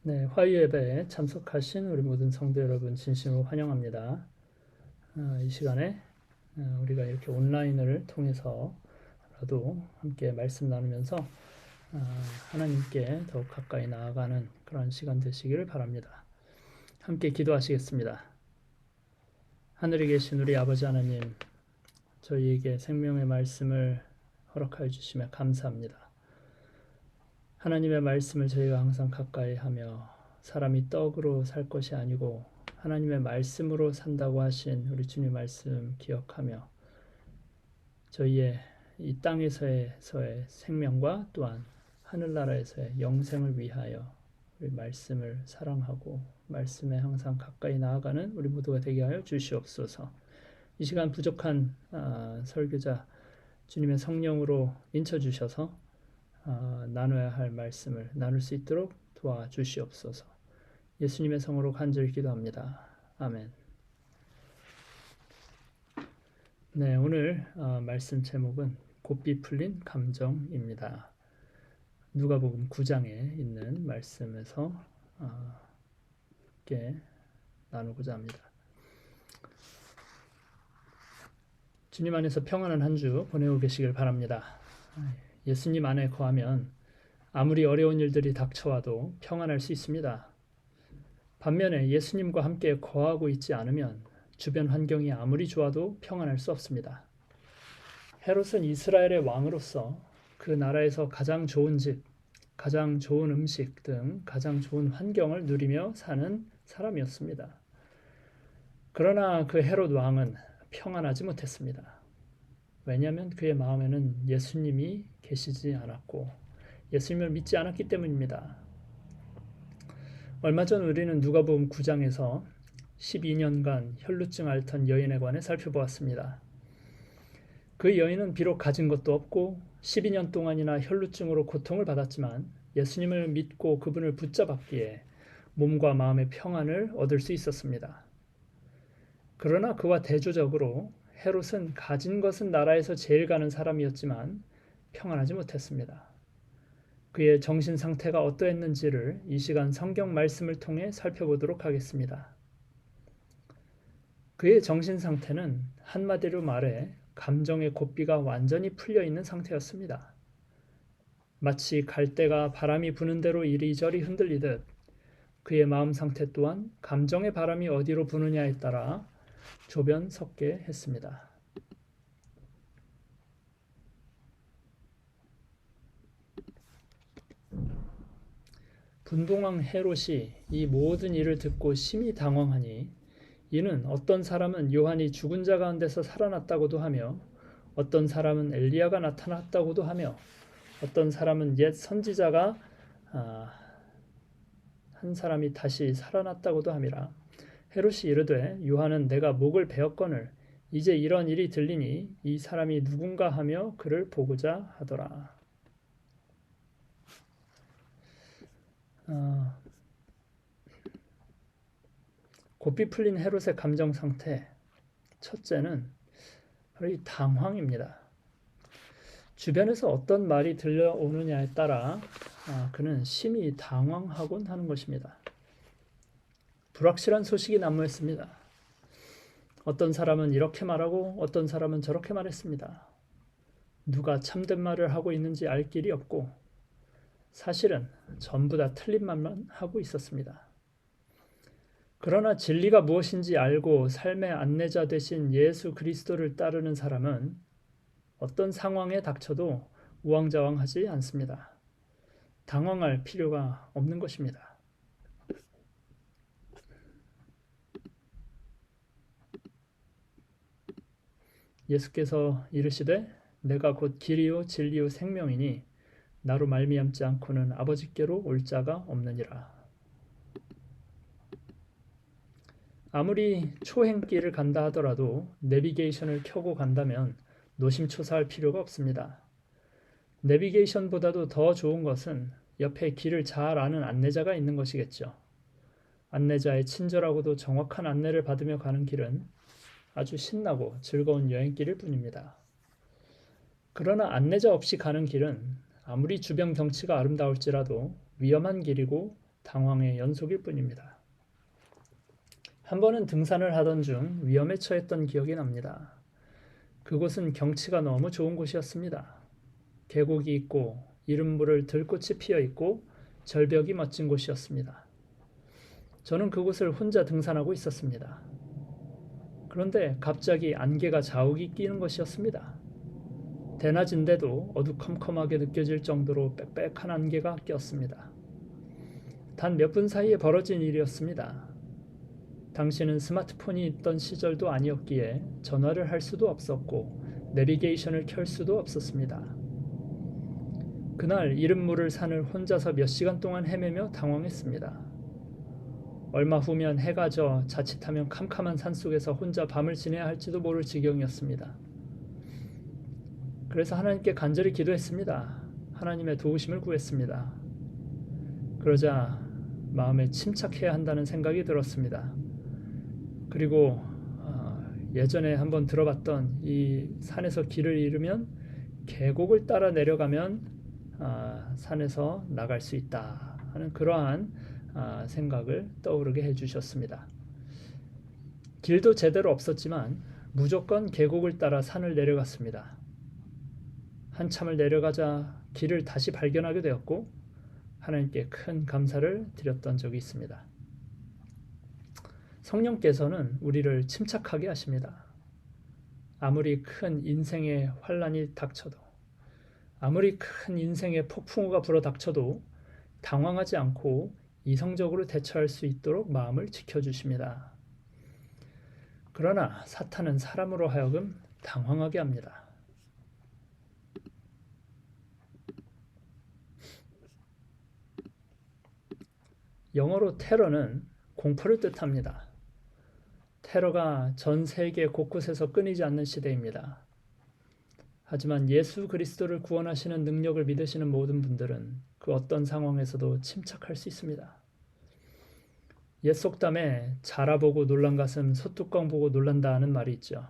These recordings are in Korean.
네, 화요 예배에 참석하신 우리 모든 성도 여러분 진심으로 환영합니다. 이 시간에 우리가 이렇게 온라인을 통해서라도 함께 말씀 나누면서 하나님께 더욱 가까이 나아가는 그런 시간 되시기를 바랍니다. 함께 기도하시겠습니다. 하늘에 계신 우리 아버지 하나님, 저희에게 생명의 말씀을 허락하여 주시며 감사합니다. 하나님의 말씀을 저희가 항상 가까이 하며 사람이 떡으로 살 것이 아니고 하나님의 말씀으로 산다고 하신 우리 주님 말씀 기억하며 저희의 이 땅에서의 생명과 또한 하늘나라에서의 영생을 위하여 우리 말씀을 사랑하고 말씀에 항상 가까이 나아가는 우리 모두가 되게 하여 주시옵소서. 이 시간 부족한 설교자 주님의 성령으로 인쳐주셔서 나눠야 할 말씀을 나눌 수 있도록 도와주시옵소서. 예수님의 성으로 간절히 기도합니다. 아멘. 네, 오늘 말씀 제목은 곱비 풀린 감정입니다. 누가복음 9장에 있는 말씀에서 함께 나누고자 합니다. 주님 안에서 평안한 한 주 보내고 계시길 바랍니다. 예수님 안에 거하면 아무리 어려운 일들이 닥쳐와도 평안할 수 있습니다. 반면에 예수님과 함께 거하고 있지 않으면 주변 환경이 아무리 좋아도 평안할 수 없습니다. 헤롯은 이스라엘의 왕으로서 그 나라에서 가장 좋은 집, 가장 좋은 음식 등 가장 좋은 환경을 누리며 사는 사람이었습니다. 그러나 그 헤롯 왕은 평안하지 못했습니다. 왜냐하면 그의 마음에는 예수님이 계시지 않았고 예수님을 믿지 않았기 때문입니다. 얼마 전 우리는 누가복음 9장에서 12년간 혈루증 앓던 여인에 관해 살펴보았습니다. 그 여인은 비록 가진 것도 없고 12년 동안이나 혈루증으로 고통을 받았지만 예수님을 믿고 그분을 붙잡았기에 몸과 마음의 평안을 얻을 수 있었습니다. 그러나 그와 대조적으로 헤롯은 가진 것은 나라에서 제일 가는 사람이었지만 평안하지 못했습니다. 그의 정신 상태가 어떠했는지를 이 시간 성경 말씀을 통해 살펴보도록 하겠습니다. 그의 정신 상태는 한마디로 말해 감정의 고삐가 완전히 풀려 있는 상태였습니다. 마치 갈대가 바람이 부는 대로 이리저리 흔들리듯 그의 마음 상태 또한 감정의 바람이 어디로 부느냐에 따라 조변석게 했습니다. 분봉왕 헤롯이 이 모든 일을 듣고 심히 당황하니 이는 어떤 사람은 요한이 죽은 자 가운데서 살아났다고도 하며 어떤 사람은 엘리야가 나타났다고도 하며 어떤 사람은 옛 선지자가 한 사람이 다시 살아났다고도 함이라. 헤롯이 이르되 요한은 내가 목을 베었거늘 이제 이런 일이 들리니 이 사람이 누군가 하며 그를 보고자 하더라. 고삐 풀린 헤롯의 감정 상태, 첫째는 바로 이 당황입니다. 주변에서 어떤 말이 들려오느냐에 따라 그는 심히 당황하곤 하는 것입니다. 불확실한 소식이 난무했습니다. 어떤 사람은 이렇게 말하고 어떤 사람은 저렇게 말했습니다. 누가 참된 말을 하고 있는지 알 길이 없고 사실은 전부 다 틀린 말만 하고 있었습니다. 그러나 진리가 무엇인지 알고 삶의 안내자 되신 예수 그리스도를 따르는 사람은 어떤 상황에 닥쳐도 우왕좌왕하지 않습니다. 당황할 필요가 없는 것입니다. 예수께서 이르시되 내가 곧 길이요 진리요 생명이니 나로 말미암지 않고는 아버지께로 올 자가 없느니라. 아무리 초행길을 간다 하더라도 내비게이션을 켜고 간다면 노심초사할 필요가 없습니다. 내비게이션보다도 더 좋은 것은 옆에 길을 잘 아는 안내자가 있는 것이겠죠. 안내자의 친절하고도 정확한 안내를 받으며 가는 길은 아주 신나고 즐거운 여행길일 뿐입니다. 그러나 안내자 없이 가는 길은 아무리 주변 경치가 아름다울지라도 위험한 길이고 당황의 연속일 뿐입니다. 한 번은 등산을 하던 중 위험에 처했던 기억이 납니다. 그곳은 경치가 너무 좋은 곳이었습니다. 계곡이 있고 이른 물을 들꽃이 피어 있고 절벽이 멋진 곳이었습니다. 저는 그곳을 혼자 등산하고 있었습니다. 그런데 갑자기 안개가 자욱이 끼는 것이었습니다. 대낮인데도 어두컴컴하게 느껴질 정도로 빽빽한 안개가 꼈습니다. 단 몇 분 사이에 벌어진 일이었습니다. 당시는 스마트폰이 있던 시절도 아니었기에 전화를 할 수도 없었고 내비게이션을 켤 수도 없었습니다. 그날 이른 물을 산을 혼자서 몇 시간 동안 헤매며 당황했습니다. 얼마 후면 해가 져 자칫하면 캄캄한 산속에서 혼자 밤을 지내야 할지도 모를 지경이었습니다. 그래서 하나님께 간절히 기도했습니다. 하나님의 도우심을 구했습니다. 그러자 마음에 침착해야 한다는 생각이 들었습니다. 그리고 예전에 한번 들어봤던 이 산에서 길을 잃으면 계곡을 따라 내려가면 산에서 나갈 수 있다 하는 그러한 생각을 떠오르게 해주셨습니다. 길도 제대로 없었지만 무조건 계곡을 따라 산을 내려갔습니다. 한참을 내려가자 길을 다시 발견하게 되었고 하나님께 큰 감사를 드렸던 적이 있습니다. 성령께서는 우리를 침착하게 하십니다. 아무리 큰 인생의 환란이 닥쳐도, 아무리 큰 인생의 폭풍우가 불어닥쳐도 당황하지 않고 이성적으로 대처할 수 있도록 마음을 지켜주십니다. 그러나 사탄은 사람으로 하여금 당황하게 합니다. 영어로 테러는 공포를 뜻합니다. 테러가 전 세계 곳곳에서 끊이지 않는 시대입니다. 하지만 예수 그리스도를 구원하시는 능력을 믿으시는 모든 분들은 그 어떤 상황에서도 침착할 수 있습니다. 옛 속담에 자라보고 놀란 가슴 소뚜껑 보고 놀란다 하는 말이 있죠.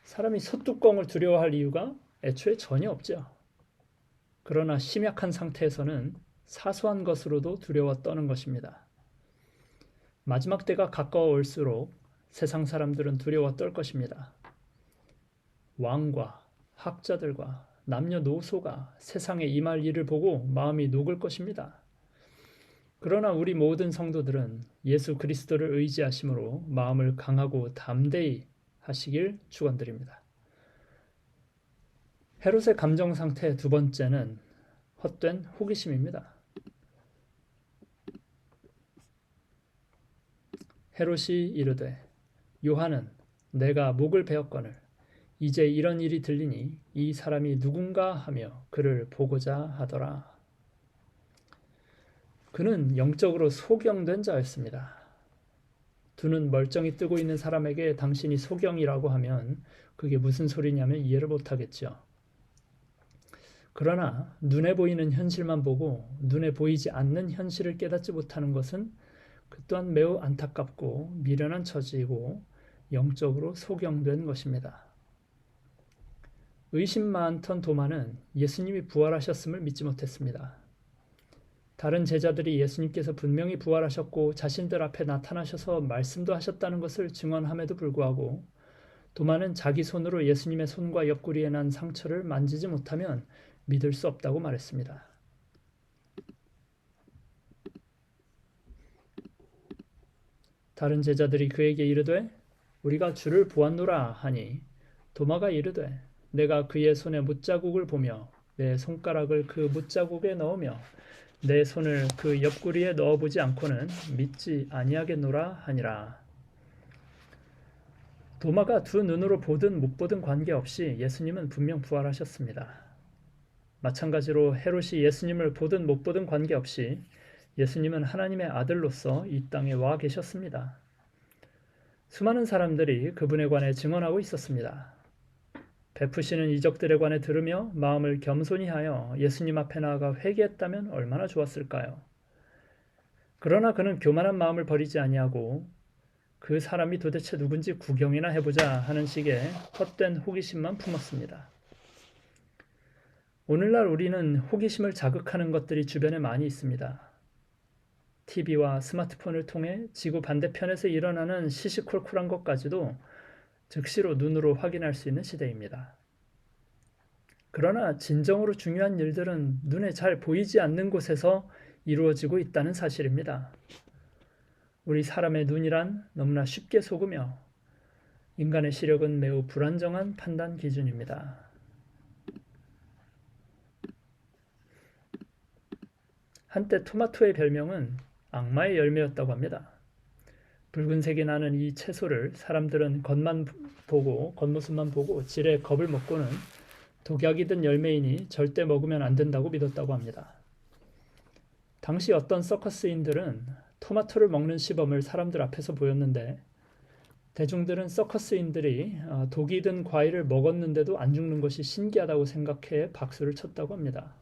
사람이 소뚜껑을 두려워할 이유가 애초에 전혀 없죠. 그러나 심약한 상태에서는 사소한 것으로도 두려워 떠는 것입니다. 마지막 때가 가까워 올수록 세상 사람들은 두려워 떨 것입니다. 왕과 학자들과 남녀노소가 세상에 임할 일을 보고 마음이 녹을 것입니다. 그러나 우리 모든 성도들은 예수 그리스도를 의지하심으로 마음을 강하고 담대히 하시길 축원드립니다. 헤롯의 감정 상태 두 번째는 헛된 호기심입니다. 헤롯이 이르되 요한은 내가 목을 베었거늘 이제 이런 일이 들리니 이 사람이 누군가 하며 그를 보고자 하더라. 그는 영적으로 소경된 자였습니다. 두 눈 멀쩡히 뜨고 있는 사람에게 당신이 소경이라고 하면 그게 무슨 소리냐면 이해를 못하겠죠. 그러나 눈에 보이는 현실만 보고 눈에 보이지 않는 현실을 깨닫지 못하는 것은 그 또한 매우 안타깝고 미련한 처지이고 영적으로 소경된 것입니다. 의심 많던 도마는 예수님이 부활하셨음을 믿지 못했습니다. 다른 제자들이 예수님께서 분명히 부활하셨고 자신들 앞에 나타나셔서 말씀도 하셨다는 것을 증언함에도 불구하고 도마는 자기 손으로 예수님의 손과 옆구리에 난 상처를 만지지 못하면 믿을 수 없다고 말했습니다. 다른 제자들이 그에게 이르되 우리가 주를 보았노라 하니 도마가 이르되 내가 그의 손에 못자국을 보며 내 손가락을 그 못자국에 넣으며 내 손을 그 옆구리에 넣어보지 않고는 믿지 아니하겠노라 하니라. 도마가 두 눈으로 보든 못 보든 관계없이 예수님은 분명 부활하셨습니다. 마찬가지로 헤롯이 예수님을 보든 못 보든 관계없이 예수님은 하나님의 아들로서 이 땅에 와 계셨습니다. 수많은 사람들이 그분에 관해 증언하고 있었습니다. 베푸시는 이적들에 관해 들으며 마음을 겸손히 하여 예수님 앞에 나아가 회개했다면 얼마나 좋았을까요? 그러나 그는 교만한 마음을 버리지 아니하고 그 사람이 도대체 누군지 구경이나 해보자 하는 식의 헛된 호기심만 품었습니다. 오늘날 우리는 호기심을 자극하는 것들이 주변에 많이 있습니다. TV와 스마트폰을 통해 지구 반대편에서 일어나는 시시콜콜한 것까지도 즉시로 눈으로 확인할 수 있는 시대입니다. 그러나 진정으로 중요한 일들은 눈에 잘 보이지 않는 곳에서 이루어지고 있다는 사실입니다. 우리 사람의 눈이란 너무나 쉽게 속으며 인간의 시력은 매우 불안정한 판단 기준입니다. 한때 토마토의 별명은 악마의 열매였다고 합니다. 붉은색이 나는 이 채소를 사람들은 겉모습만 보고 지레 겁을 먹고는 독약이 든 열매이니 절대 먹으면 안 된다고 믿었다고 합니다. 당시 어떤 서커스인들은 토마토를 먹는 시범을 사람들 앞에서 보였는데 대중들은 서커스인들이 독이 든 과일을 먹었는데도 안 죽는 것이 신기하다고 생각해 박수를 쳤다고 합니다.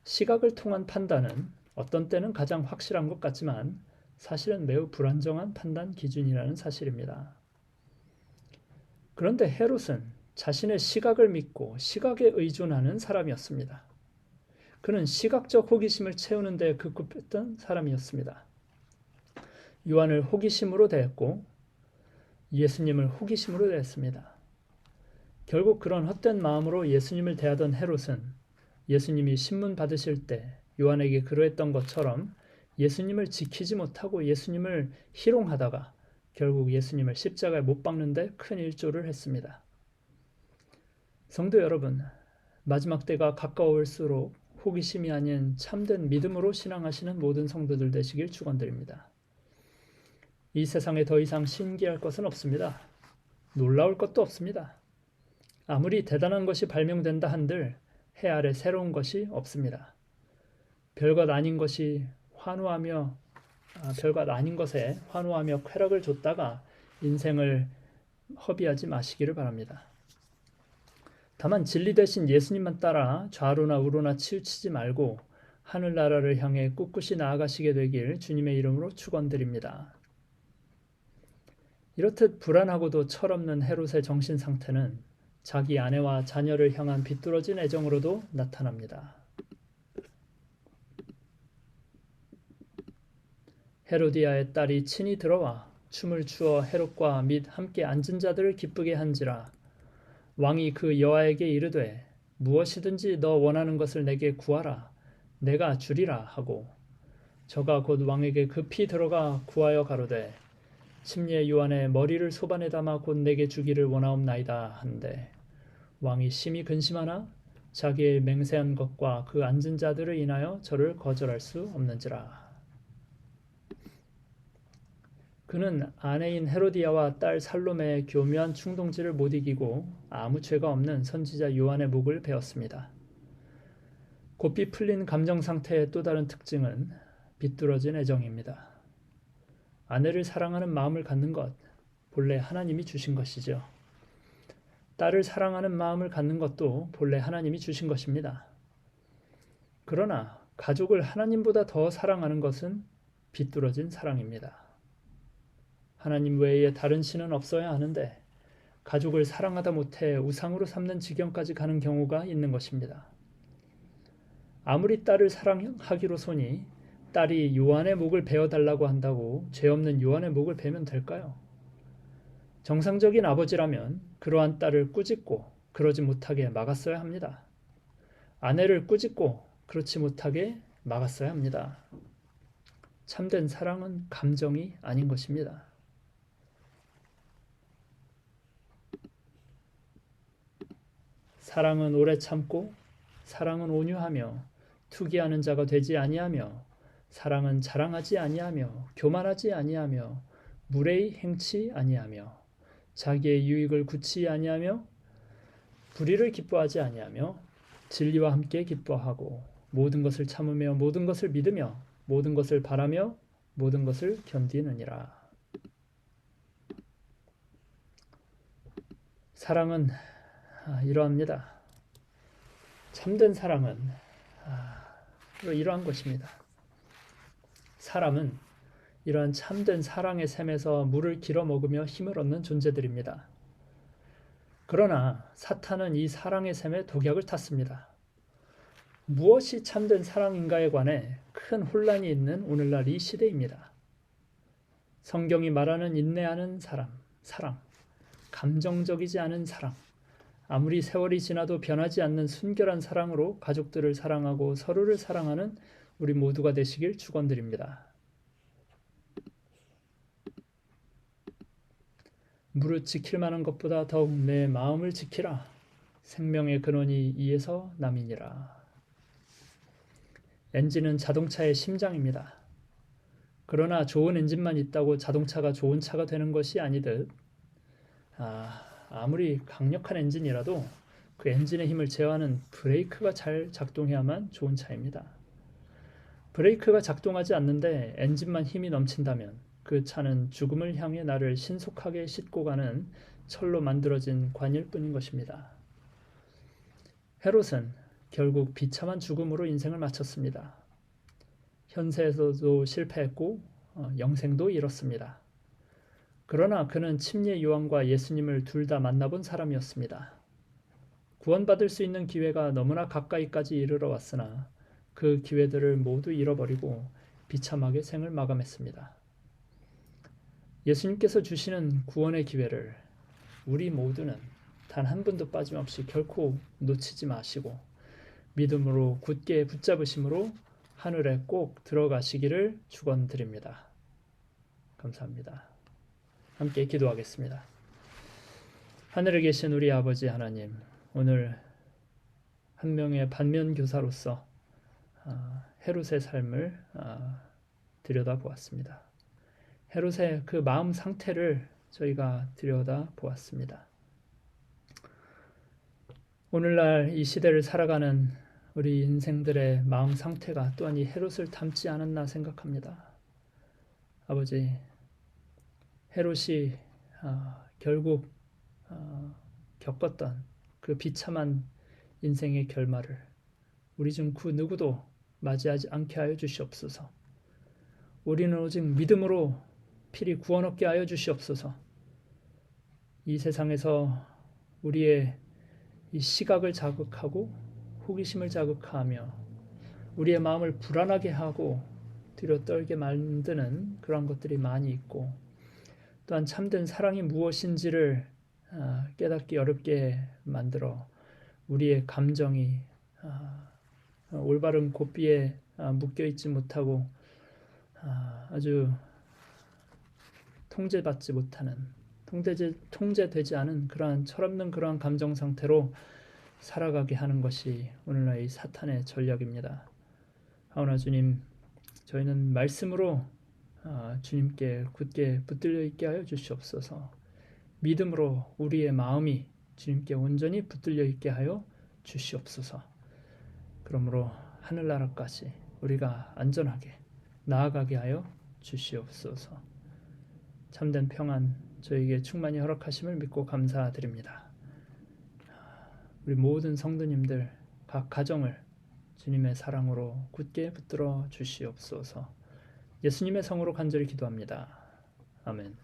시각을 통한 판단은 어떤 때는 가장 확실한 것 같지만 사실은 매우 불안정한 판단 기준이라는 사실입니다. 그런데 헤롯은 자신의 시각을 믿고 시각에 의존하는 사람이었습니다. 그는 시각적 호기심을 채우는 데 급급했던 사람이었습니다. 요한을 호기심으로 대했고 예수님을 호기심으로 대했습니다. 결국 그런 헛된 마음으로 예수님을 대하던 헤롯은 예수님이 신문 받으실 때 요한에게 그러했던 것처럼 예수님을 지키지 못하고 예수님을 희롱하다가 결국 예수님을 십자가에 못 박는 데 큰 일조를 했습니다. 성도 여러분, 마지막 때가 가까울수록 호기심이 아닌 참된 믿음으로 신앙하시는 모든 성도들 되시길 축원드립니다. 이 세상에 더 이상 신기할 것은 없습니다. 놀라울 것도 없습니다. 아무리 대단한 것이 발명된다 한들 해 아래 새로운 것이 없습니다. 별것 아닌 것에 환호하며 쾌락을 줬다가 인생을 허비하지 마시기를 바랍니다. 다만 진리 대신 예수님만 따라 좌로나 우로나 치우치지 말고 하늘나라를 향해 꿋꿋이 나아가시게 되길 주님의 이름으로 축원드립니다. 이렇듯 불안하고도 철없는 헤롯의 정신 상태는 자기 아내와 자녀를 향한 비뚤어진 애정으로도 나타납니다. 헤로디아의 딸이 친히 들어와 춤을 추어 헤롯과 및 함께 앉은 자들을 기쁘게 한지라. 왕이 그 여아에게 이르되 무엇이든지 너 원하는 것을 내게 구하라. 내가 주리라 하고 저가 곧 왕에게 급히 들어가 구하여 가로되 침례 요한의 머리를 소반에 담아 곧 내게 주기를 원하옵나이다 한데 왕이 심히 근심하나 자기의 맹세한 것과 그 앉은 자들을 인하여 저를 거절할 수 없는지라. 그는 아내인 헤로디아와 딸 살로메의 교묘한 충동질을 못 이기고 아무 죄가 없는 선지자 요한의 목을 베었습니다. 고삐 풀린 감정 상태의 또 다른 특징은 비뚤어진 애정입니다. 아내를 사랑하는 마음을 갖는 것, 본래 하나님이 주신 것이죠. 딸을 사랑하는 마음을 갖는 것도 본래 하나님이 주신 것입니다. 그러나 가족을 하나님보다 더 사랑하는 것은 비뚤어진 사랑입니다. 하나님 외에 다른 신은 없어야 하는데 가족을 사랑하다 못해 우상으로 삼는 지경까지 가는 경우가 있는 것입니다. 아무리 딸을 사랑하기로소니 딸이 요한의 목을 베어달라고 한다고 죄 없는 요한의 목을 베면 될까요? 정상적인 아버지라면 그러한 딸을 꾸짖고 그러지 못하게 막았어야 합니다. 아내를 꾸짖고 그렇지 못하게 막았어야 합니다. 참된 사랑은 감정이 아닌 것입니다. 사랑은 오래 참고 사랑은 온유하며 투기하는 자가 되지 아니하며 사랑은 자랑하지 아니하며 교만하지 아니하며 무례히 행치 아니하며 자기의 유익을 굳이 아니하며 불의를 기뻐하지 아니하며 진리와 함께 기뻐하고 모든 것을 참으며 모든 것을 믿으며 모든 것을 바라며 모든 것을 견디느니라. 사랑은 이러합니다. 참된 사랑은 이러한 것입니다. 사람은 이러한 참된 사랑의 샘에서 물을 길어 먹으며 힘을 얻는 존재들입니다. 그러나 사탄은 이 사랑의 샘에 독약을 탔습니다. 무엇이 참된 사랑인가에 관해 큰 혼란이 있는 오늘날 이 시대입니다. 성경이 말하는 인내하는 사랑, 감정적이지 않은 사랑, 아무리 세월이 지나도 변하지 않는 순결한 사랑으로 가족들을 사랑하고 서로를 사랑하는 우리 모두가 되시길 축원드립니다. 무릇 지킬 만한 것보다 더욱 내 마음을 지키라. 생명의 근원이 이에서 남이니라. 엔진은 자동차의 심장입니다. 그러나 좋은 엔진만 있다고 자동차가 좋은 차가 되는 것이 아니듯 아무리 강력한 엔진이라도 그 엔진의 힘을 제어하는 브레이크가 잘 작동해야만 좋은 차입니다. 브레이크가 작동하지 않는데 엔진만 힘이 넘친다면 그 차는 죽음을 향해 나를 신속하게 싣고 가는 철로 만들어진 관일 뿐인 것입니다. 헤롯은 결국 비참한 죽음으로 인생을 마쳤습니다. 현세에서도 실패했고 영생도 잃었습니다. 그러나 그는 침례 요한과 예수님을 둘 다 만나본 사람이었습니다. 구원받을 수 있는 기회가 너무나 가까이까지 이르러 왔으나 그 기회들을 모두 잃어버리고 비참하게 생을 마감했습니다. 예수님께서 주시는 구원의 기회를 우리 모두는 단 한 분도 빠짐없이 결코 놓치지 마시고 믿음으로 굳게 붙잡으심으로 하늘에 꼭 들어가시기를 축원드립니다. 감사합니다. 함께 기도하겠습니다. 하늘에 계신 우리 아버지 하나님, 오늘 한 명의 반면교사로서 헤롯의 삶을 들여다보았습니다. 헤롯의 그 마음 상태를 저희가 들여다보았습니다. 오늘날 이 시대를 살아가는 우리 인생들의 마음 상태가 또한 이 헤롯을 닮지 않았나 생각합니다. 아버지, 헤롯이 결국 겪었던 그 비참한 인생의 결말을 우리 중 그 누구도 맞이하지 않게 하여 주시옵소서. 우리는 오직 믿음으로 필히 구원 얻게 하여 주시옵소서. 이 세상에서 우리의 이 시각을 자극하고 호기심을 자극하며 우리의 마음을 불안하게 하고 뒤로 떨게 만드는 그런 것들이 많이 있고, 또한 참된 사랑이 무엇인지를 깨닫기 어렵게 만들어 우리의 감정이 올바른 고삐에 묶여있지 못하고 아주 통제받지 못하는, 통제되지 않은 그러한 철없는 그러한 감정 상태로 살아가게 하는 것이 오늘날 이 사탄의 전략입니다. 하오나 주님, 저희는 말씀으로 주님께 굳게 붙들려 있게 하여 주시옵소서. 믿음으로 우리의 마음이 주님께 온전히 붙들려 있게 하여 주시옵소서. 그러므로 하늘나라까지 우리가 안전하게 나아가게 하여 주시옵소서. 참된 평안 저에게 충만히 허락하심을 믿고 감사드립니다. 우리 모든 성도님들 각 가정을 주님의 사랑으로 굳게 붙들어 주시옵소서. 예수님의 성으로 간절히 기도합니다. 아멘.